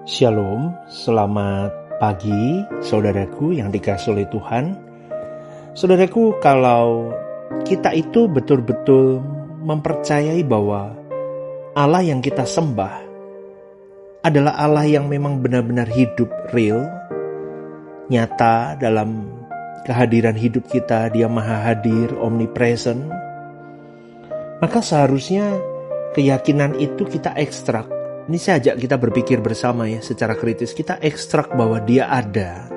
Shalom, selamat pagi saudaraku yang dikasihi oleh Tuhan. Saudaraku, kalau kita itu betul-betul mempercayai bahwa Allah yang kita sembah adalah Allah yang memang benar-benar hidup, real, nyata dalam kehadiran hidup kita, Dia maha hadir, omnipresent, maka seharusnya keyakinan itu kita ekstrak. Ini saya ajak kita berpikir bersama ya, secara kritis. Kita ekstrak bahwa Dia ada,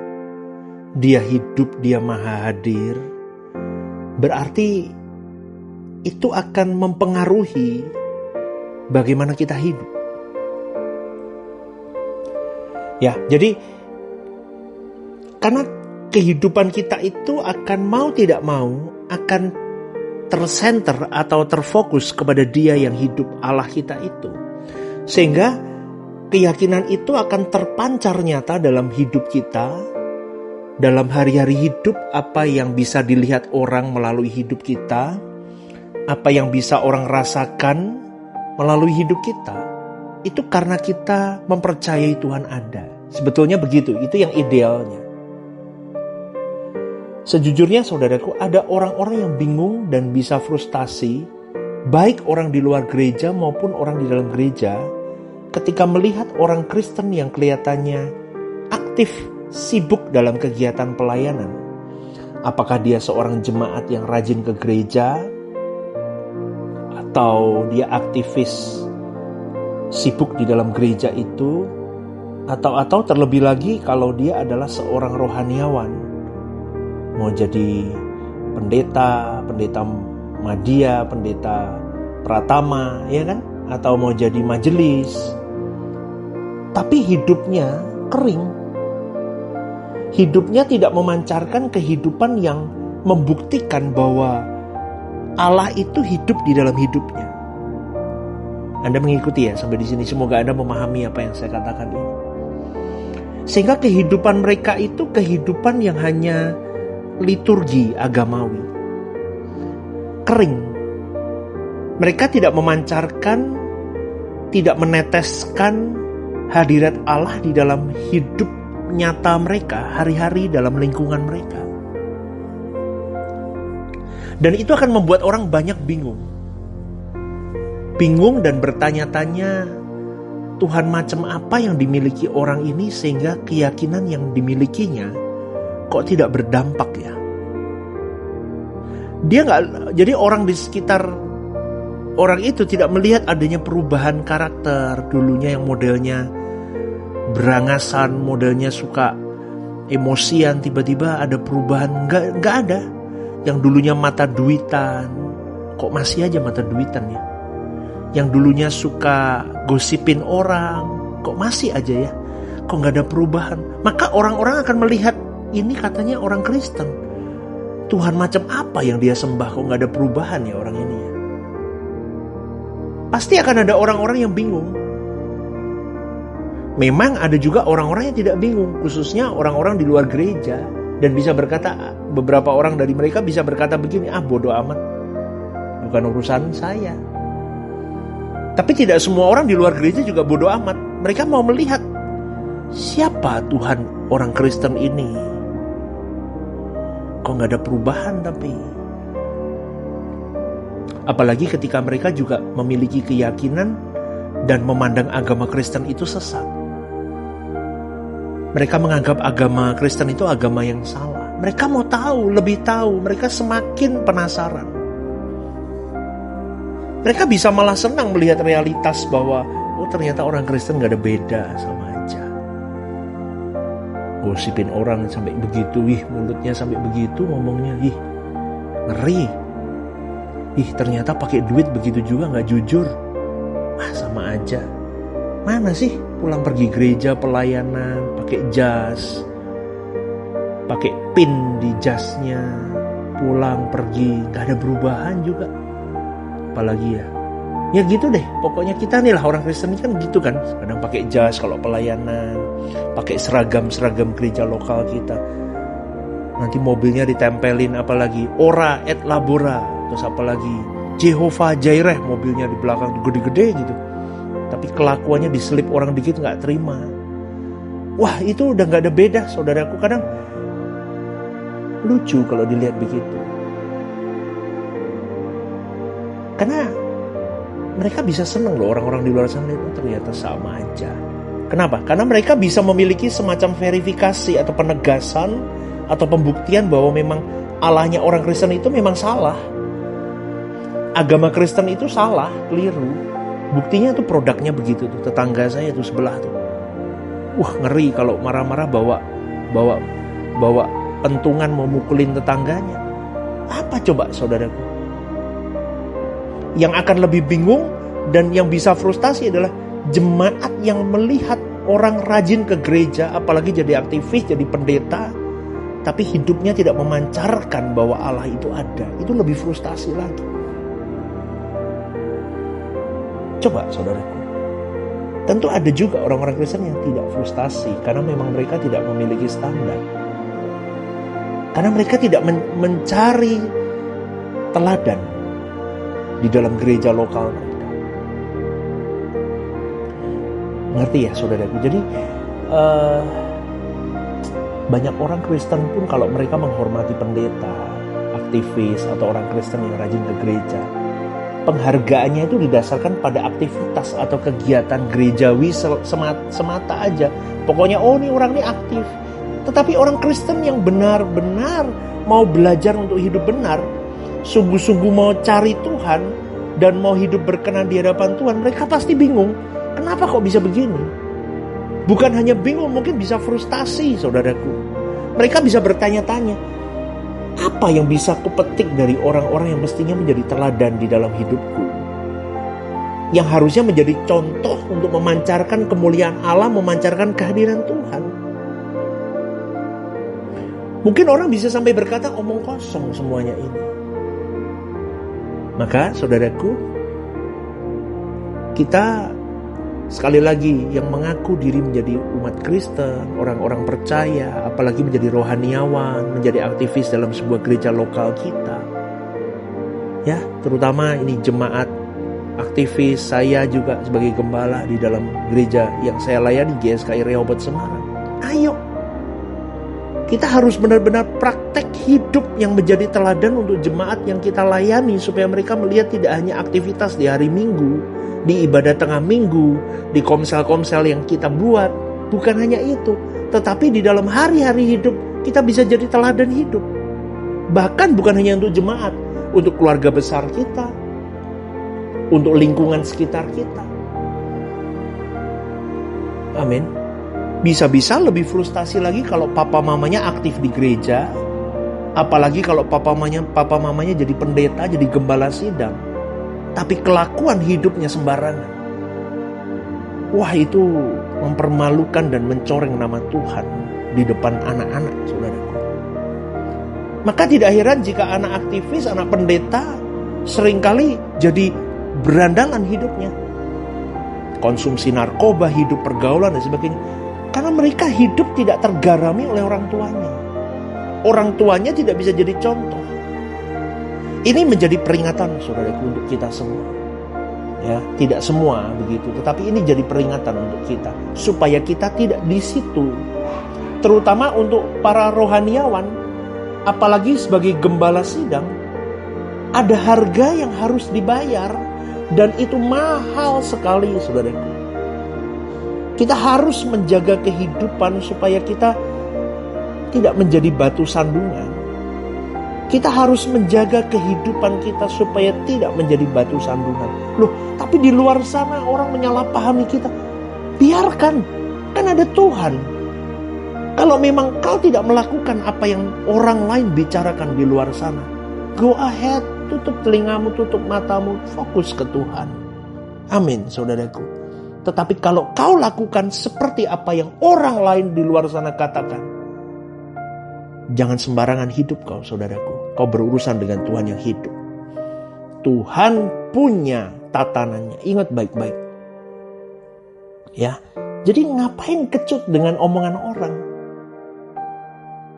Dia hidup, Dia maha hadir. Berarti itu akan mempengaruhi bagaimana kita hidup. Ya, jadi karena kehidupan kita itu akan mau tidak mau akan tersenter atau terfokus kepada Dia yang hidup, Allah kita itu. Sehingga keyakinan itu akan terpancar nyata dalam hidup kita, dalam hari-hari hidup, apa yang bisa dilihat orang melalui hidup kita, apa yang bisa orang rasakan melalui hidup kita. Itu karena kita mempercayai Tuhan ada. Sebetulnya begitu, itu yang idealnya. Sejujurnya saudaraku, ada orang-orang yang bingung dan bisa frustasi, baik orang di luar gereja maupun orang di dalam gereja, ketika melihat orang Kristen yang kelihatannya aktif, sibuk dalam kegiatan pelayanan. Apakah dia seorang jemaat yang rajin ke gereja, atau dia aktivis sibuk di dalam gereja itu, atau terlebih lagi kalau dia adalah seorang rohaniawan, mau jadi pendeta Madya, pendeta Pratama, ya kan? Atau mau jadi majelis. Tapi hidupnya kering. Hidupnya tidak memancarkan kehidupan yang membuktikan bahwa Allah itu hidup di dalam hidupnya. Anda mengikuti ya sampai di sini. Semoga Anda memahami apa yang saya katakan ini. Sehingga kehidupan mereka itu kehidupan yang hanya liturgi agamawi. Kering. Mereka tidak memancarkan, tidak meneteskan hadirat Allah di dalam hidup nyata mereka, hari-hari dalam lingkungan mereka. Dan itu akan membuat orang banyak bingung. Bingung dan bertanya-tanya, Tuhan macam apa yang dimiliki orang ini sehingga keyakinan yang dimilikinya kok tidak berdampak ya? Jadi orang di sekitar orang itu tidak melihat adanya perubahan karakter. Dulunya yang modelnya berangasan, modelnya suka emosian, tiba-tiba ada perubahan. Nggak ada. Yang dulunya mata duitan, kok masih aja mata duitan ya? Yang dulunya suka gosipin orang, kok masih aja ya? Kok nggak ada perubahan? Maka orang-orang akan melihat, ini katanya orang Kristen, Tuhan macam apa yang dia sembah, kok nggak ada perubahan ya orang ini ya? Pasti akan ada orang-orang yang bingung. Memang ada juga orang-orang yang tidak bingung, khususnya orang-orang di luar gereja. Dan bisa berkata, beberapa orang dari mereka bisa berkata begini, bodoh amat, bukan urusan saya. Tapi tidak semua orang di luar gereja juga bodoh amat. Mereka mau melihat, siapa Tuhan orang Kristen ini? Kok gak ada perubahan tapi? Apalagi ketika mereka juga memiliki keyakinan dan memandang agama Kristen itu sesat. Mereka menganggap agama Kristen itu agama yang salah. Mereka mau tahu, lebih tahu. Mereka semakin penasaran. Mereka bisa malah senang melihat realitas bahwa ternyata orang Kristen gak ada beda, sama aja. Gosipin orang sampai begitu, mulutnya sampai begitu, ngomongnya, ngeri. Ternyata pakai duit begitu juga gak jujur. Sama aja. Mana sih pulang pergi gereja, pelayanan, pakai jas, pakai pin di jasnya, pulang pergi, gak ada perubahan juga. Apalagi ya gitu deh. Pokoknya kita nih lah orang Kristen kan gitu kan. Kadang pakai jas kalau pelayanan, pakai seragam gereja lokal kita. Nanti mobilnya ditempelin apalagi Ora et Labora, terus apalagi Jehovah Jireh, mobilnya di belakang gede-gede gitu. tapi kelakuannya diselip orang dikit gak terima. Wah, itu udah gak ada beda, saudaraku. Kadang lucu kalau dilihat begitu. Karena mereka bisa senang loh, orang-orang di luar sana itu ternyata sama aja. Kenapa? Karena mereka bisa memiliki semacam verifikasi atau penegasan atau pembuktian bahwa memang Allahnya orang Kristen itu memang salah. Agama Kristen itu salah, keliru. Buktinya tuh produknya begitu tuh. Tetangga saya tuh sebelah tuh. Wah, ngeri kalau marah-marah bawa pentungan mau mukulin tetangganya. Apa coba saudaraku? Yang akan lebih bingung dan yang bisa frustasi adalah jemaat yang melihat orang rajin ke gereja, apalagi jadi aktivis, jadi pendeta, tapi hidupnya tidak memancarkan bahwa Allah itu ada. Itu lebih frustasi lagi. Coba saudaraku. Tentu ada juga orang-orang Kristen yang tidak frustasi karena memang mereka tidak memiliki standar. Karena mereka tidak mencari teladan di dalam gereja lokal mereka. Ngerti ya saudaraku? Jadi banyak orang Kristen pun kalau mereka menghormati pendeta, aktivis, atau orang Kristen yang rajin ke gereja, penghargaannya itu didasarkan pada aktivitas atau kegiatan gerejawi semata aja. Pokoknya ini orang ini aktif. Tetapi orang Kristen yang benar-benar mau belajar untuk hidup benar, sungguh-sungguh mau cari Tuhan dan mau hidup berkenan di hadapan Tuhan, mereka pasti bingung. Kenapa kok bisa begini? Bukan hanya bingung, mungkin bisa frustasi, saudaraku. Mereka bisa bertanya-tanya, apa yang bisa kupetik dari orang-orang yang mestinya menjadi teladan di dalam hidupku? Yang harusnya menjadi contoh untuk memancarkan kemuliaan Allah, memancarkan kehadiran Tuhan. Mungkin orang bisa sampai berkata, omong kosong semuanya ini. Maka saudaraku, kita sekali lagi yang mengaku diri menjadi umat Kristen, orang-orang percaya, apalagi menjadi rohaniawan, menjadi aktivis dalam sebuah gereja lokal kita. Ya, terutama ini jemaat aktivis, saya juga sebagai gembala di dalam gereja yang saya layani, GSKI Rehoboth Semarang. Ayo, kita harus benar-benar praktek hidup yang menjadi teladan untuk jemaat yang kita layani, supaya mereka melihat tidak hanya aktivitas di hari Minggu, di ibadah tengah minggu, di komsel-komsel yang kita buat. Bukan hanya itu, tetapi di dalam hari-hari hidup kita bisa jadi teladan hidup. Bahkan bukan hanya untuk jemaat, untuk keluarga besar kita, untuk lingkungan sekitar kita. Amin. Bisa-bisa lebih frustasi lagi kalau papa mamanya aktif di gereja, apalagi kalau papa mamanya jadi pendeta, jadi gembala sidang, tapi kelakuan hidupnya sembarangan. Wah, itu mempermalukan dan mencoreng nama Tuhan di depan anak-anak, saudaraku. Maka tidak heran jika anak aktivis, anak pendeta seringkali jadi berandalan hidupnya. Konsumsi narkoba, hidup pergaulan dan sebagainya. Karena mereka hidup tidak tergarami oleh orang tuanya. Orang tuanya tidak bisa jadi contoh. Ini menjadi peringatan, saudaraku, untuk kita semua. Ya, tidak semua begitu, tetapi ini jadi peringatan untuk kita supaya kita tidak di situ. Terutama untuk para rohaniawan, apalagi sebagai gembala sidang, ada harga yang harus dibayar dan itu mahal sekali, saudaraku. Kita harus menjaga kehidupan supaya kita tidak menjadi batu sandungan. Kita harus menjaga kehidupan kita supaya tidak menjadi batu sandungan. Loh, tapi di luar sana orang menyalahpahami kita. Biarkan, kan ada Tuhan. Kalau memang kau tidak melakukan apa yang orang lain bicarakan di luar sana, go ahead, tutup telingamu, tutup matamu, fokus ke Tuhan. Amin, saudaraku. Tetapi kalau kau lakukan seperti apa yang orang lain di luar sana katakan, jangan sembarangan hidup kau, saudaraku. Kau berurusan dengan Tuhan yang hidup. Tuhan punya tatanannya. Ingat baik-baik. Ya, jadi ngapain kecut dengan omongan orang?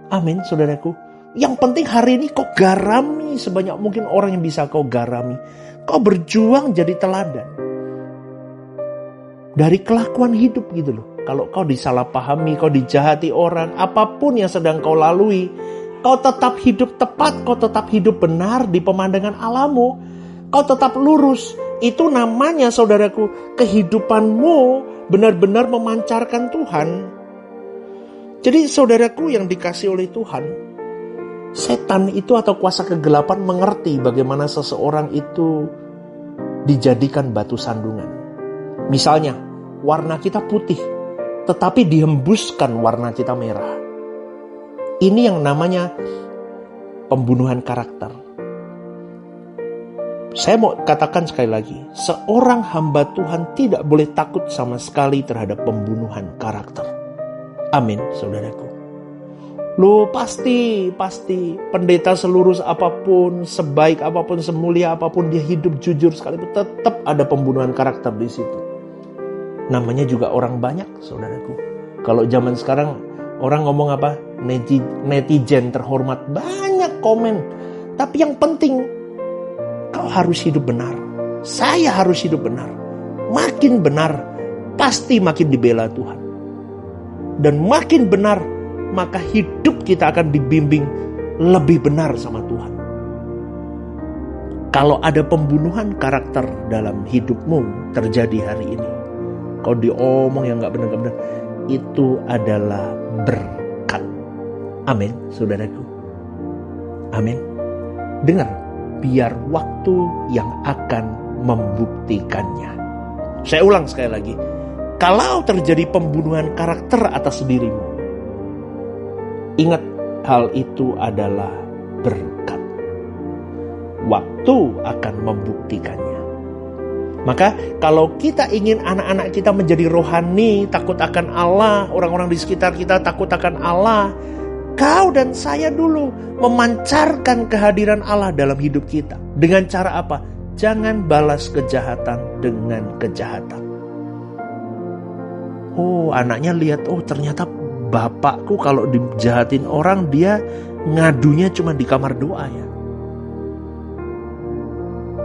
Amin, saudaraku. Yang penting hari ini kau garami sebanyak mungkin orang yang bisa kau garami. Kau berjuang jadi teladan. Dari kelakuan hidup gitu loh. Kalau kau disalahpahami, kau dijahati orang, apapun yang sedang kau lalui, kau tetap hidup tepat, kau tetap hidup benar di pemandangan Allahmu, kau tetap lurus. Itu namanya, saudaraku, kehidupanmu benar-benar memancarkan Tuhan. Jadi saudaraku yang dikasih oleh Tuhan, setan itu atau kuasa kegelapan mengerti bagaimana seseorang itu dijadikan batu sandungan. Misalnya, warna kita putih, tetapi dihembuskan warna kita merah. Ini yang namanya pembunuhan karakter. Saya mau katakan sekali lagi, seorang hamba Tuhan tidak boleh takut sama sekali terhadap pembunuhan karakter. Amin, saudaraku. Loh, pasti pendeta selurus apapun, sebaik apapun, semulia apapun dia hidup jujur sekalipun, tetap ada pembunuhan karakter di situ. Namanya juga orang banyak, saudaraku. Kalau zaman sekarang orang ngomong apa? Netizen terhormat, banyak komen. Tapi yang penting, kau harus hidup benar. Saya harus hidup benar. Makin benar, pasti makin dibela Tuhan. Dan makin benar, maka hidup kita akan dibimbing lebih benar sama Tuhan. Kalau ada pembunuhan karakter dalam hidupmu terjadi hari ini, kau diomong yang gak benar-benar, itu adalah berkat. Amin, saudaraku. Amin. Dengar, biar waktu yang akan membuktikannya. Saya ulang sekali lagi. Kalau terjadi pembunuhan karakter atas dirimu, ingat hal itu adalah berkat. Waktu akan membuktikannya. Maka kalau kita ingin anak-anak kita menjadi rohani, takut akan Allah, orang-orang di sekitar kita takut akan Allah, kau dan saya dulu memancarkan kehadiran Allah dalam hidup kita. Dengan cara apa? Jangan balas kejahatan dengan kejahatan. Oh, anaknya lihat, oh ternyata bapakku kalau dijahatin orang, dia ngadunya cuma di kamar doa ya.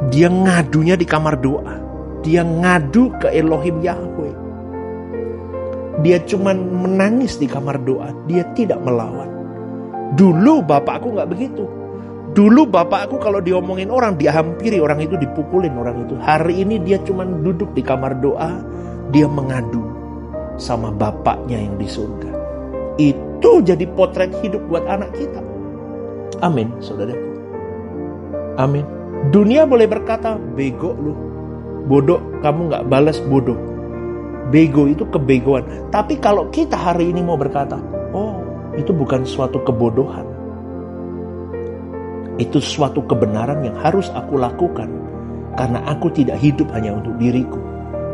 Dia ngadunya di kamar doa. Dia ngadu ke Elohim Yahweh. Dia cuma menangis di kamar doa. Dia tidak melawan. Dulu bapakku gak begitu. Dulu bapakku kalau diomongin orang, dia hampiri orang itu, dipukulin orang itu. Hari ini dia cuma duduk di kamar doa. Dia mengadu sama bapaknya yang di surga. Itu jadi potret hidup buat anak kita. Amin, saudaraku. Amin. Dunia boleh berkata, bego lu, bodoh, kamu gak balas, bodoh. Bego itu kebegoan. Tapi kalau kita hari ini mau berkata, oh itu bukan suatu kebodohan, itu suatu kebenaran yang harus aku lakukan. Karena aku tidak hidup hanya untuk diriku,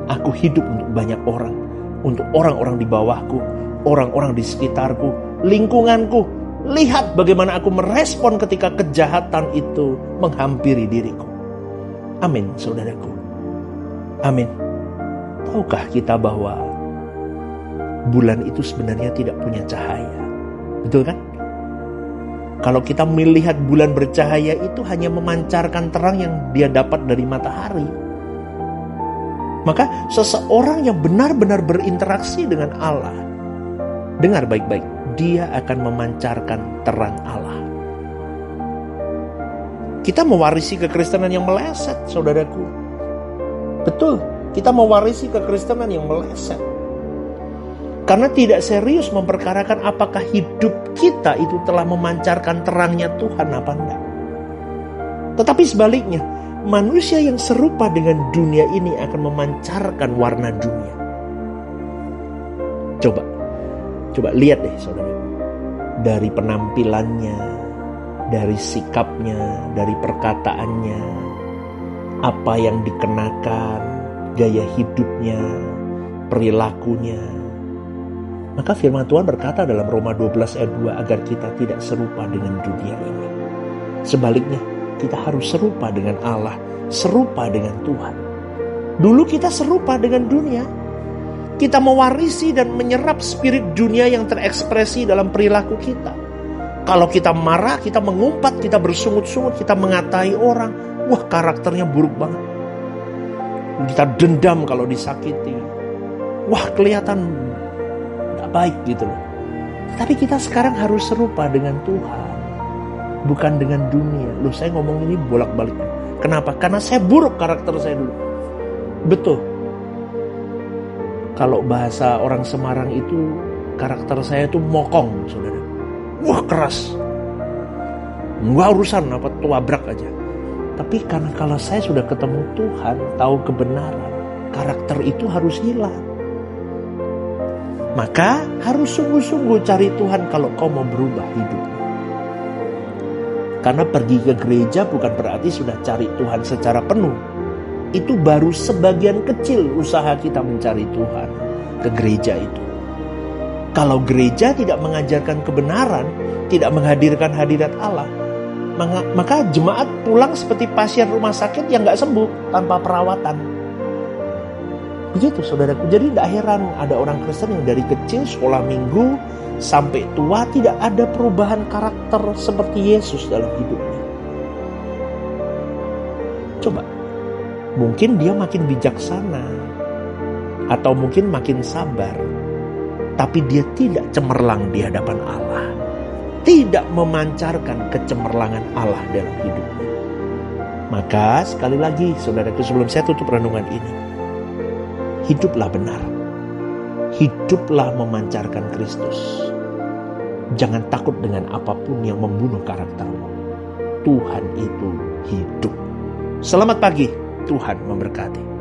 aku hidup untuk banyak orang, untuk orang-orang di bawahku, orang-orang di sekitarku, lingkunganku. Lihat bagaimana aku merespon ketika kejahatan itu menghampiri diriku. Amin, saudaraku. Amin. Tahukah kita bahwa bulan itu sebenarnya tidak punya cahaya? Betul kan? Kalau kita melihat bulan bercahaya itu hanya memancarkan terang yang dia dapat dari matahari. Maka seseorang yang benar-benar berinteraksi dengan Allah, dengar baik-baik, dia akan memancarkan terang Allah. Kita mewarisi kekristenan yang meleset, saudaraku. Betul, kita mewarisi kekristenan yang meleset. Karena tidak serius memperkarakan apakah hidup kita itu telah memancarkan terangnya Tuhan apa enggak. Tetapi sebaliknya, manusia yang serupa dengan dunia ini akan memancarkan warna dunia. Coba lihat deh saudara. Dari penampilannya, dari sikapnya, dari perkataannya, apa yang dikenakan, gaya hidupnya, perilakunya. Maka firman Tuhan berkata dalam Roma 12 ayat 2 agar kita tidak serupa dengan dunia ini. Sebaliknya, kita harus serupa dengan Allah, serupa dengan Tuhan. Dulu kita serupa dengan dunia. Kita mewarisi dan menyerap spirit dunia yang terekspresi dalam perilaku kita. Kalau kita marah, kita mengumpat, kita bersungut-sungut, kita mengatai orang. Wah, karakternya buruk banget. Kita dendam kalau disakiti. wah kelihatan gak baik gitu loh. Tapi kita sekarang harus serupa dengan Tuhan, bukan dengan dunia. Loh, saya ngomong ini bolak-balik. Kenapa? Karena saya buruk karakter saya dulu. Betul. Kalau bahasa orang Semarang itu, karakter saya itu mokong, saudara. Wah, keras. Nggak urusan apa, tuabrak aja. Tapi karena kalau saya sudah ketemu Tuhan, tahu kebenaran, karakter itu harus hilang. Maka harus sungguh-sungguh cari Tuhan kalau kau mau berubah hidupmu. Karena pergi ke gereja bukan berarti sudah cari Tuhan secara penuh. Itu baru sebagian kecil usaha kita mencari Tuhan ke gereja itu. Kalau gereja tidak mengajarkan kebenaran, tidak menghadirkan hadirat Allah, maka jemaat pulang seperti pasien rumah sakit yang gak sembuh tanpa perawatan. Begitu saudaraku. Jadi tidak heran ada orang Kristen yang dari kecil sekolah minggu sampai tua tidak ada perubahan karakter seperti Yesus dalam hidupnya. Coba, mungkin dia makin bijaksana atau mungkin makin sabar, tapi dia tidak cemerlang di hadapan Allah, tidak memancarkan kecemerlangan Allah dalam hidupnya. Maka sekali lagi saudaraku, sebelum saya tutup renungan ini, hiduplah benar, hiduplah memancarkan Kristus. Jangan takut dengan apapun yang membunuh karaktermu. Tuhan itu hidup. Selamat pagi, Tuhan memberkati.